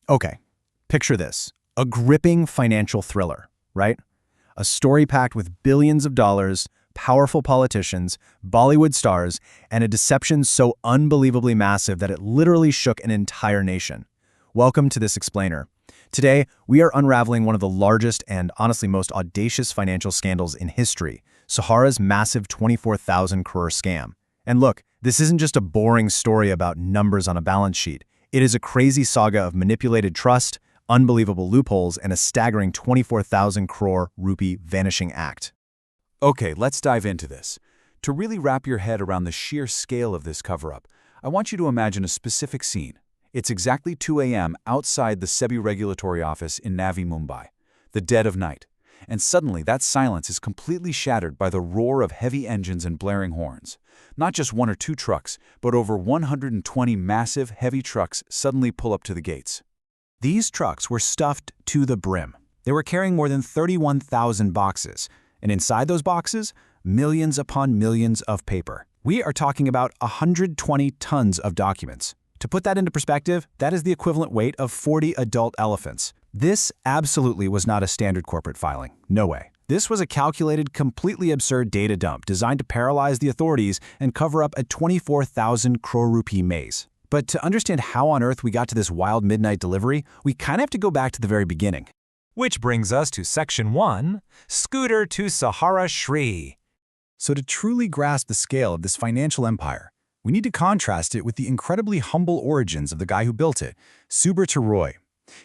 Okay, picture this. A gripping financial thriller, right? A story packed with billions of dollars, powerful politicians, Bollywood stars, and a deception so unbelievably massive that it literally shook an entire nation. Welcome to this explainer. Today, we are unraveling one of the largest and honestly most audacious financial scandals in history, Sahara's massive 24,000 crore scam. And look, this isn't just a boring story about numbers on a balance sheet. It is a crazy saga of manipulated trust, unbelievable loopholes, and a staggering 24,000 crore rupee vanishing act. Okay, let's dive into this. To really wrap your head around the sheer scale of this cover-up, I want you to imagine a specific scene. It's exactly 2 a.m. outside the SEBI regulatory office in Navi Mumbai, the dead of night. And suddenly that silence is completely shattered by the roar of heavy engines and blaring horns. Not just one or two trucks, but over 120 massive, heavy trucks suddenly pull up to the gates. These trucks were stuffed to the brim. They were carrying more than 31,000 boxes, and inside those boxes, millions upon millions of paper. We are talking about 120 tons of documents. To put that into perspective, that is the equivalent weight of 40 adult elephants. This absolutely was not a standard corporate filing. No way. This was a calculated, completely absurd data dump designed to paralyze the authorities and cover up a 24,000 crore rupee maze. But to understand how on earth we got to this wild midnight delivery, we kind of have to go back to the very beginning. Which brings us to Section 1, Scooter to Sahara Shri. So to truly grasp the scale of this financial empire, we need to contrast it with the incredibly humble origins of the guy who built it, Subrata Roy.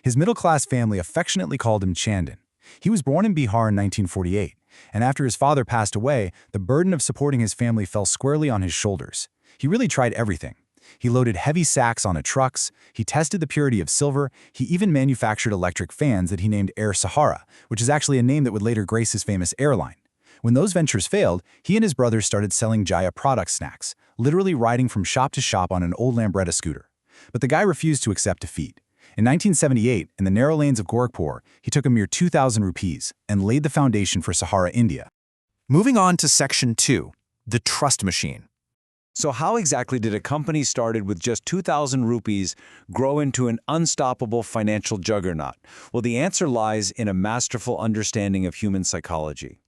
His middle-class family affectionately called him Chandan. He was born in Bihar in 1948, and after his father passed away, the burden of supporting his family fell squarely on his shoulders. He really tried everything. He loaded heavy sacks onto trucks, he tested the purity of silver, he even manufactured electric fans that he named Air Sahara, which is actually a name that would later grace his famous airline. When those ventures failed, he and his brothers started selling Jaya product snacks, literally riding from shop to shop on an old Lambretta scooter. But the guy refused to accept defeat. In 1978, in the narrow lanes of Gorakhpur, he took a mere 2,000 rupees and laid the foundation for Sahara India. Moving on to Section 2, the trust machine. So how exactly did a company started with just 2,000 rupees grow into an unstoppable financial juggernaut? Well, the answer lies in a masterful understanding of human psychology.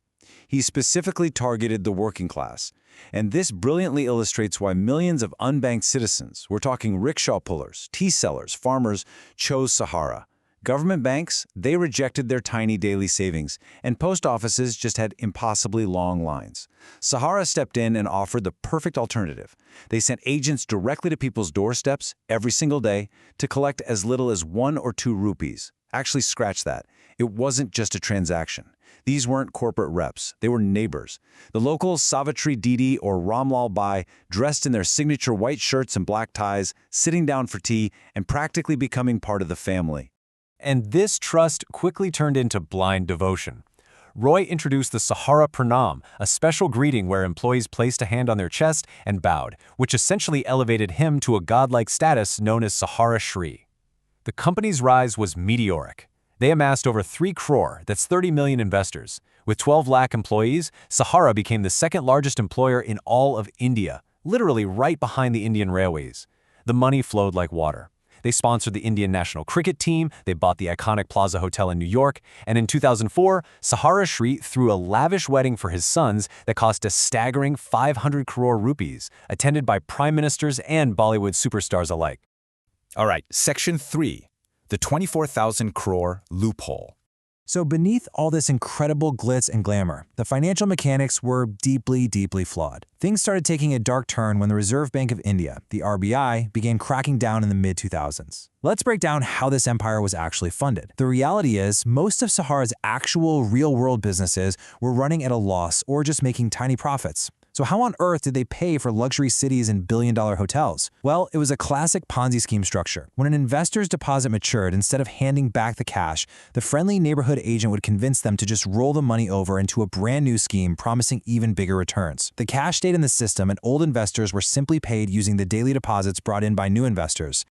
He specifically targeted the working class. And this brilliantly illustrates why millions of unbanked citizens, we're talking rickshaw pullers, tea sellers, farmers, chose Sahara. Government banks, they rejected their tiny daily savings, and post offices just had impossibly long lines. Sahara stepped in and offered the perfect alternative. They sent agents directly to people's doorsteps every single day to collect as little as 1 or 2 rupees. Actually, scratch that. It wasn't just a transaction. These weren't corporate reps, they were neighbors. The local Savitri Didi or Ramlal Bai, dressed in their signature white shirts and black ties, sitting down for tea and practically becoming part of the family. And this trust quickly turned into blind devotion. Roy introduced the Sahara Pranam, a special greeting where employees placed a hand on their chest and bowed, which essentially elevated him to a godlike status known as Sahara Shri. The company's rise was meteoric. They amassed over 3 crore, that's 30 million investors. With 12 lakh employees, Sahara became the second largest employer in all of India, literally right behind the Indian Railways. The money flowed like water. They sponsored the Indian national cricket team, they bought the iconic Plaza Hotel in New York, and in 2004, Sahara Shri threw a lavish wedding for his sons that cost a staggering 500 crore rupees, attended by prime ministers and Bollywood superstars alike. All right, Section 3. The 24,000 crore loophole. So beneath all this incredible glitz and glamour, the financial mechanics were deeply, deeply flawed. Things started taking a dark turn when the Reserve Bank of India, the RBI, began cracking down in the mid-2000s. Let's break down how this empire was actually funded. The reality is, most of Sahara's actual real-world businesses were running at a loss or just making tiny profits. So how on earth did they pay for luxury cities and billion-dollar hotels? Well, it was a classic Ponzi scheme structure. When an investor's deposit matured, instead of handing back the cash, the friendly neighborhood agent would convince them to just roll the money over into a brand new scheme promising even bigger returns. The cash stayed in the system and old investors were simply paid using the daily deposits brought in by new investors.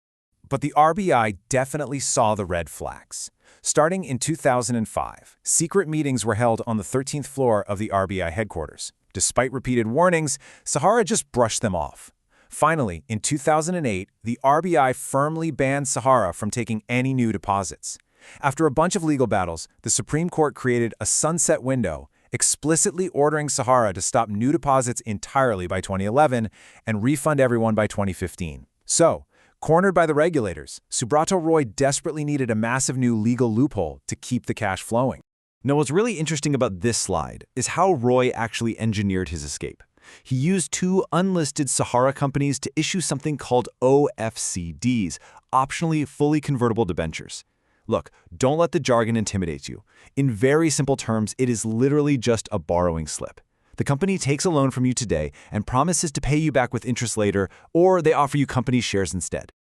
But the RBI definitely saw the red flags. Starting in 2005, secret meetings were held on the 13th floor of the RBI headquarters. Despite repeated warnings, Sahara just brushed them off. Finally, in 2008, the RBI firmly banned Sahara from taking any new deposits. After a bunch of legal battles, the Supreme Court created a sunset window, explicitly ordering Sahara to stop new deposits entirely by 2011 and refund everyone by 2015. So, cornered by the regulators, Subrata Roy desperately needed a massive new legal loophole to keep the cash flowing. Now, what's really interesting about this slide is how Roy actually engineered his escape. He used two unlisted Sahara companies to issue something called OFCDs, optionally fully convertible debentures. Look, don't let the jargon intimidate you. In very simple terms, it is literally just a borrowing slip. The company takes a loan from you today and promises to pay you back with interest later, or they offer you company shares instead.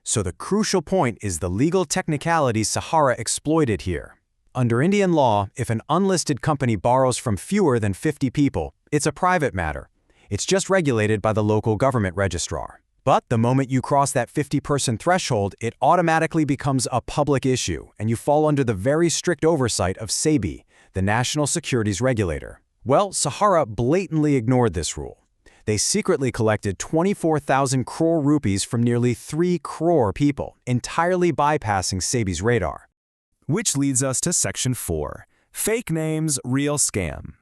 So the crucial point is the legal technicality Sahara exploited here. Under Indian law, if an unlisted company borrows from fewer than 50 people, it's a private matter. It's just regulated by the local government registrar. But the moment you cross that 50-person threshold, it automatically becomes a public issue, and you fall under the very strict oversight of SEBI, the National Securities Regulator. Well, Sahara blatantly ignored this rule. They secretly collected 24,000 crore rupees from nearly 3 crore people, entirely bypassing SEBI's radar. Which leads us to Section 4, Fake Names, Real Scam.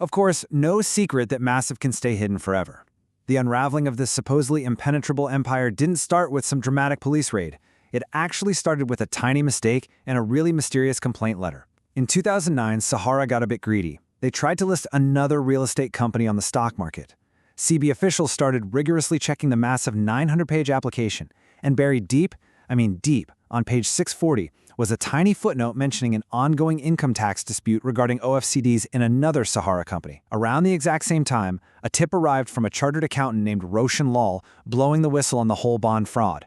Of course, no secret that Massive can stay hidden forever. The unraveling of this supposedly impenetrable empire didn't start with some dramatic police raid. It actually started with a tiny mistake and a really mysterious complaint letter. In 2009, Sahara got a bit greedy. They tried to list another real estate company on the stock market. CB officials started rigorously checking the massive 900-page application, and buried deep, on page 640, was a tiny footnote mentioning an ongoing income tax dispute regarding OFCDs in another Sahara company. Around the exact same time, a tip arrived from a chartered accountant named Roshan Lal, blowing the whistle on the whole bond fraud.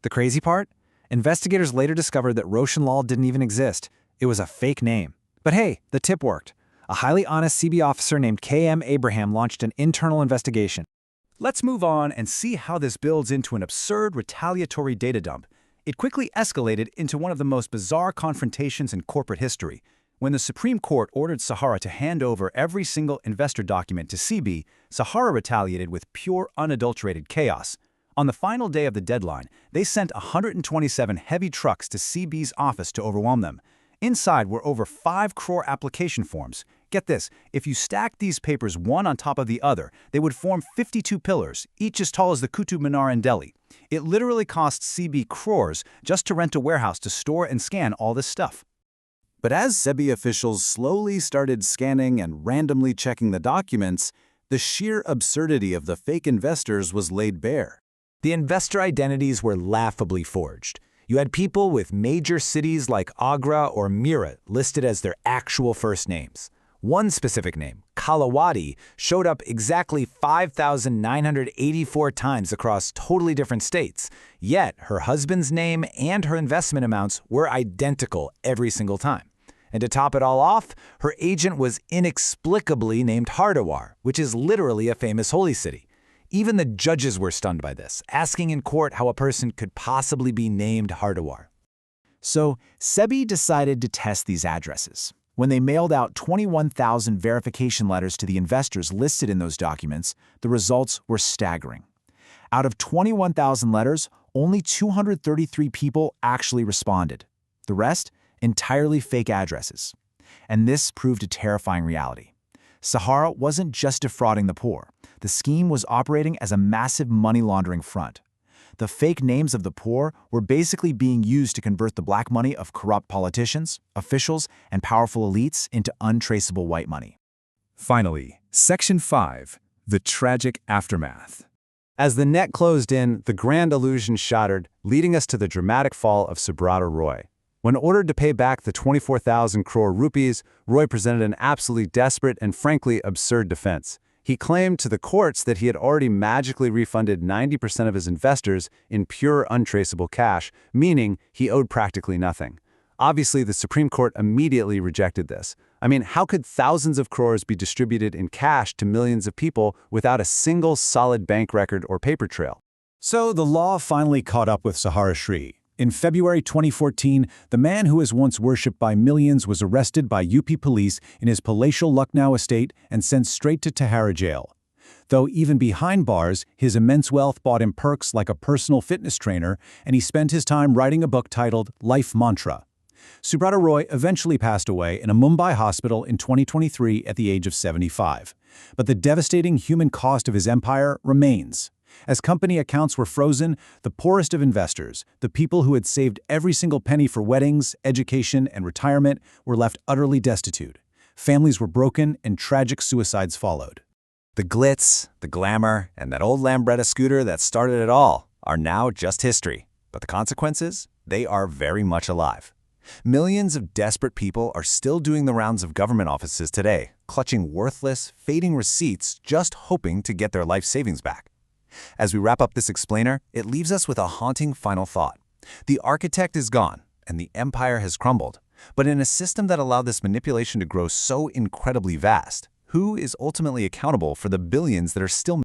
The crazy part? Investigators later discovered that Roshan Lal didn't even exist. It was a fake name. But hey, the tip worked. A highly honest CB officer named K.M. Abraham launched an internal investigation. Let's move on and see how this builds into an absurd retaliatory data dump. It quickly escalated into one of the most bizarre confrontations in corporate history. When the Supreme Court ordered Sahara to hand over every single investor document to CB, Sahara retaliated with pure, unadulterated chaos. On the final day of the deadline, they sent 127 heavy trucks to CB's office to overwhelm them. Inside were over 5 crore application forms. Get this, if you stacked these papers one on top of the other, they would form 52 pillars, each as tall as the Qutub Minar in Delhi. It literally cost CB crores just to rent a warehouse to store and scan all this stuff. But as SEBI officials slowly started scanning and randomly checking the documents, the sheer absurdity of the fake investors was laid bare. The investor identities were laughably forged. You had people with major cities like Agra or Meerut listed as their actual first names. One specific name, Kalawadi, showed up exactly 5,984 times across totally different states, yet her husband's name and her investment amounts were identical every single time. And to top it all off, her agent was inexplicably named Hardawar, which is literally a famous holy city. Even the judges were stunned by this, asking in court how a person could possibly be named Hardawar. So, SEBI decided to test these addresses. When they mailed out 21,000 verification letters to the investors listed in those documents, the results were staggering. Out of 21,000 letters, only 233 people actually responded. The rest, entirely fake addresses. And this proved a terrifying reality. Sahara wasn't just defrauding the poor. The scheme was operating as a massive money laundering front. The fake names of the poor were basically being used to convert the black money of corrupt politicians, officials, and powerful elites into untraceable white money. Finally, Section 5, the tragic aftermath. As the net closed in, the grand illusion shattered, leading us to the dramatic fall of Subrata Roy. When ordered to pay back the 24,000 crore rupees, Roy presented an absolutely desperate and frankly absurd defense. He claimed to the courts that he had already magically refunded 90% of his investors in pure, untraceable cash, meaning he owed practically nothing. Obviously, the Supreme Court immediately rejected this. I mean, how could thousands of crores be distributed in cash to millions of people without a single solid bank record or paper trail? So the law finally caught up with Sahara Shri. In February 2014, the man who was once worshipped by millions was arrested by UP police in his palatial Lucknow estate and sent straight to Sahara jail. Though even behind bars, his immense wealth bought him perks like a personal fitness trainer, and he spent his time writing a book titled Life Mantra. Subrata Roy eventually passed away in a Mumbai hospital in 2023 at the age of 75. But the devastating human cost of his empire remains. As company accounts were frozen, the poorest of investors, the people who had saved every single penny for weddings, education, and retirement, were left utterly destitute. Families were broken, and tragic suicides followed. The glitz, the glamour, and that old Lambretta scooter that started it all are now just history. But the consequences? They are very much alive. Millions of desperate people are still doing the rounds of government offices today, clutching worthless, fading receipts just hoping to get their life savings back. As we wrap up this explainer, it leaves us with a haunting final thought. The architect is gone, and the empire has crumbled. But in a system that allowed this manipulation to grow so incredibly vast, who is ultimately accountable for the billions that are still